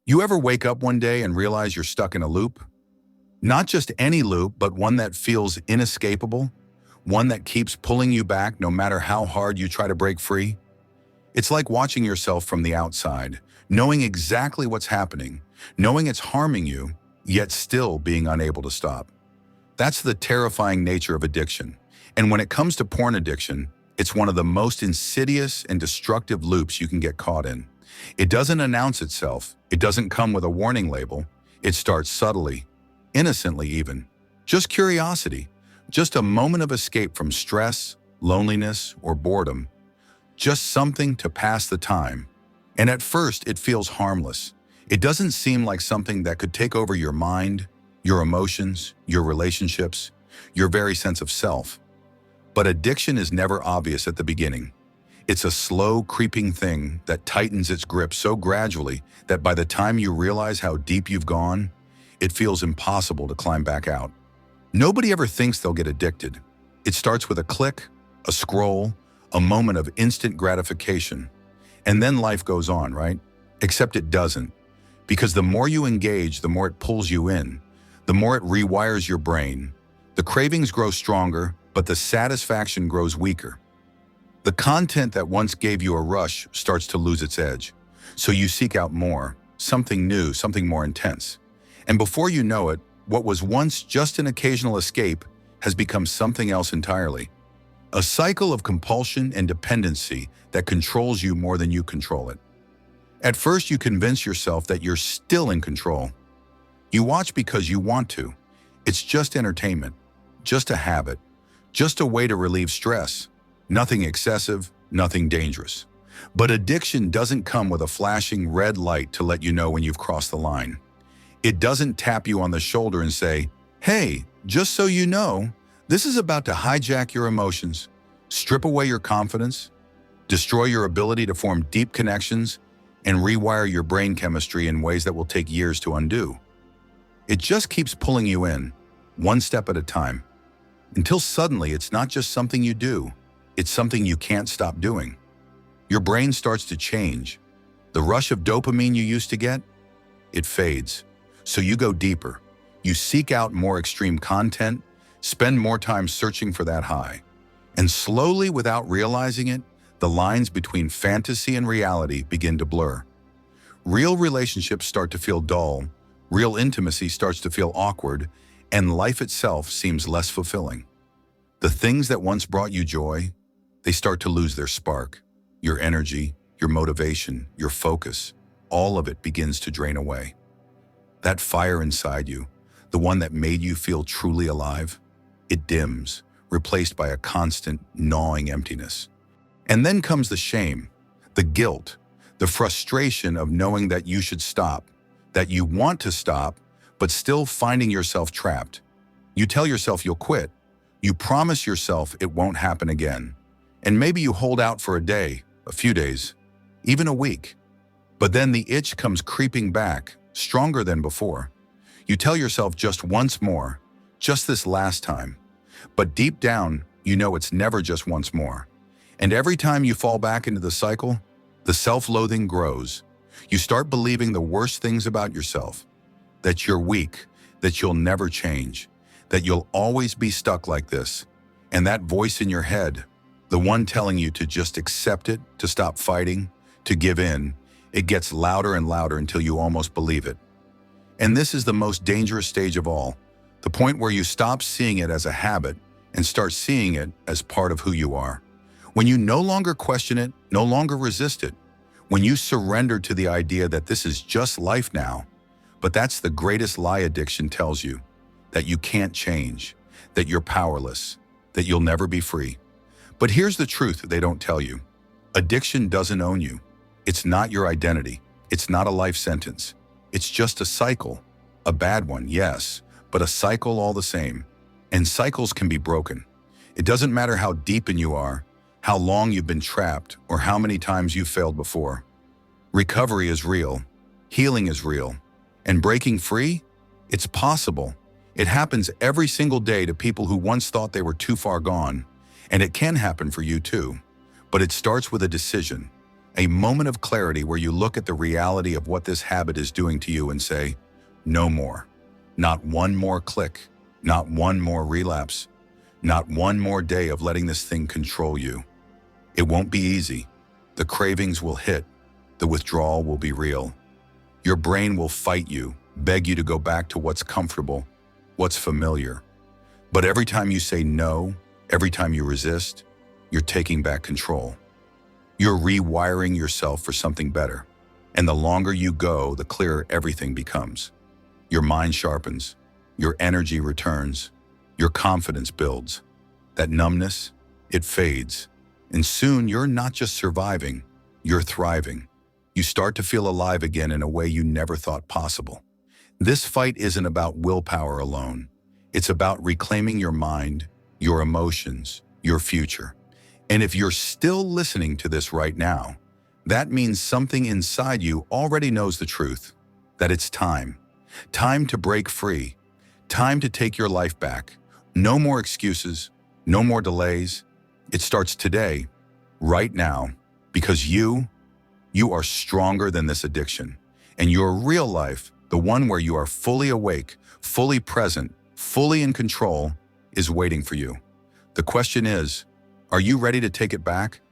You ever wake up one day and realize you're stuck in a loop? Not just any loop, but one that feels inescapable, one that keeps pulling you back no matter how hard you try to break free? It's like watching yourself from the outside, knowing exactly what's happening, knowing it's harming you, yet still being unable to stop. That's the terrifying nature of addiction. And when it comes to porn addiction, it's one of the most insidious and destructive loops you can get caught in. It doesn't announce itself. It doesn't come with a warning label. It starts subtly, innocently even. Just curiosity, just a moment of escape from stress, loneliness, or boredom. Just something to pass the time. And at first, it feels harmless. It doesn't seem like something that could take over your mind, your emotions, your relationships, your very sense of self. But addiction is never obvious at the beginning. It's a slow, creeping thing that tightens its grip so gradually that by the time you realize how deep you've gone, it feels impossible to climb back out. Nobody ever thinks they'll get addicted. It starts with a click, a scroll, a moment of instant gratification. And then life goes on, right? Except it doesn't. Because the more you engage, the more it pulls you in, the more it rewires your brain. The cravings grow stronger, but the satisfaction grows weaker. The content that once gave you a rush starts to lose its edge. So you seek out more, something new, something more intense. And before you know it, what was once just an occasional escape has become something else entirely. A cycle of compulsion and dependency that controls you more than you control it. At first, you convince yourself that you're still in control. You watch because you want to. It's just entertainment, just a habit, just a way to relieve stress. Nothing excessive, nothing dangerous. But addiction doesn't come with a flashing red light to let you know when you've crossed the line. It doesn't tap you on the shoulder and say, "Hey, just so you know, this is about to hijack your emotions, strip away your confidence, destroy your ability to form deep connections, and rewire your brain chemistry in ways that will take years to undo." It just keeps pulling you in, one step at a time, until suddenly it's not just something you do, it's something you can't stop doing. Your brain starts to change. The rush of dopamine you used to get, it fades. So you go deeper. You seek out more extreme content, spend more time searching for that high. And slowly, without realizing it, the lines between fantasy and reality begin to blur. Real relationships start to feel dull, real intimacy starts to feel awkward, and life itself seems less fulfilling. The things that once brought you joy, they start to lose their spark. Your energy, your motivation, your focus, all of it begins to drain away. That fire inside you, the one that made you feel truly alive, it dims, replaced by a constant, gnawing emptiness. And then comes the shame, the guilt, the frustration of knowing that you should stop, that you want to stop, but still finding yourself trapped. You tell yourself you'll quit. You promise yourself it won't happen again. And maybe you hold out for a day, a few days, even a week. But then the itch comes creeping back, stronger than before. You tell yourself just once more, just this last time. But deep down, you know it's never just once more. And every time you fall back into the cycle, the self-loathing grows. You start believing the worst things about yourself. That you're weak, that you'll never change, that you'll always be stuck like this. And that voice in your head, the one telling you to just accept it, to stop fighting, to give in, it gets louder and louder until you almost believe it. And this is the most dangerous stage of all, the point where you stop seeing it as a habit and start seeing it as part of who you are. When you no longer question it, no longer resist it, when you surrender to the idea that this is just life now. But that's the greatest lie addiction tells you, that you can't change, that you're powerless, that you'll never be free. But here's the truth they don't tell you. Addiction doesn't own you. It's not your identity. It's not a life sentence. It's just a cycle. A bad one, yes, but a cycle all the same. And cycles can be broken. It doesn't matter how deep in you are, how long you've been trapped, or how many times you've failed before. Recovery is real. Healing is real. And breaking free? It's possible. It happens every single day to people who once thought they were too far gone. And it can happen for you too. But it starts with a decision A moment of clarity where you look at the reality of what this habit is doing to you and say, no more. Not one more click, not one more relapse, not one more day of letting this thing control you. It won't be easy. The cravings will hit. The withdrawal will be real. Your brain will fight you, beg you to go back to what's comfortable, what's familiar. But every time you say no, every time you resist, you're taking back control. You're rewiring yourself for something better. And the longer you go, the clearer everything becomes. Your mind sharpens, your energy returns, your confidence builds. That numbness, it fades. And soon you're not just surviving, you're thriving. You start to feel alive again in a way you never thought possible. This fight isn't about willpower alone. It's about reclaiming your mind, your emotions, your future. And if you're still listening to this right now, that means something inside you already knows the truth, that it's time. Time to break free. Time to take your life back. No more excuses, no more delays. It starts today, right now, because you are stronger than this addiction. And your real life, the one where you are fully awake, fully present, fully in control, is waiting for you. The question is, are you ready to take it back?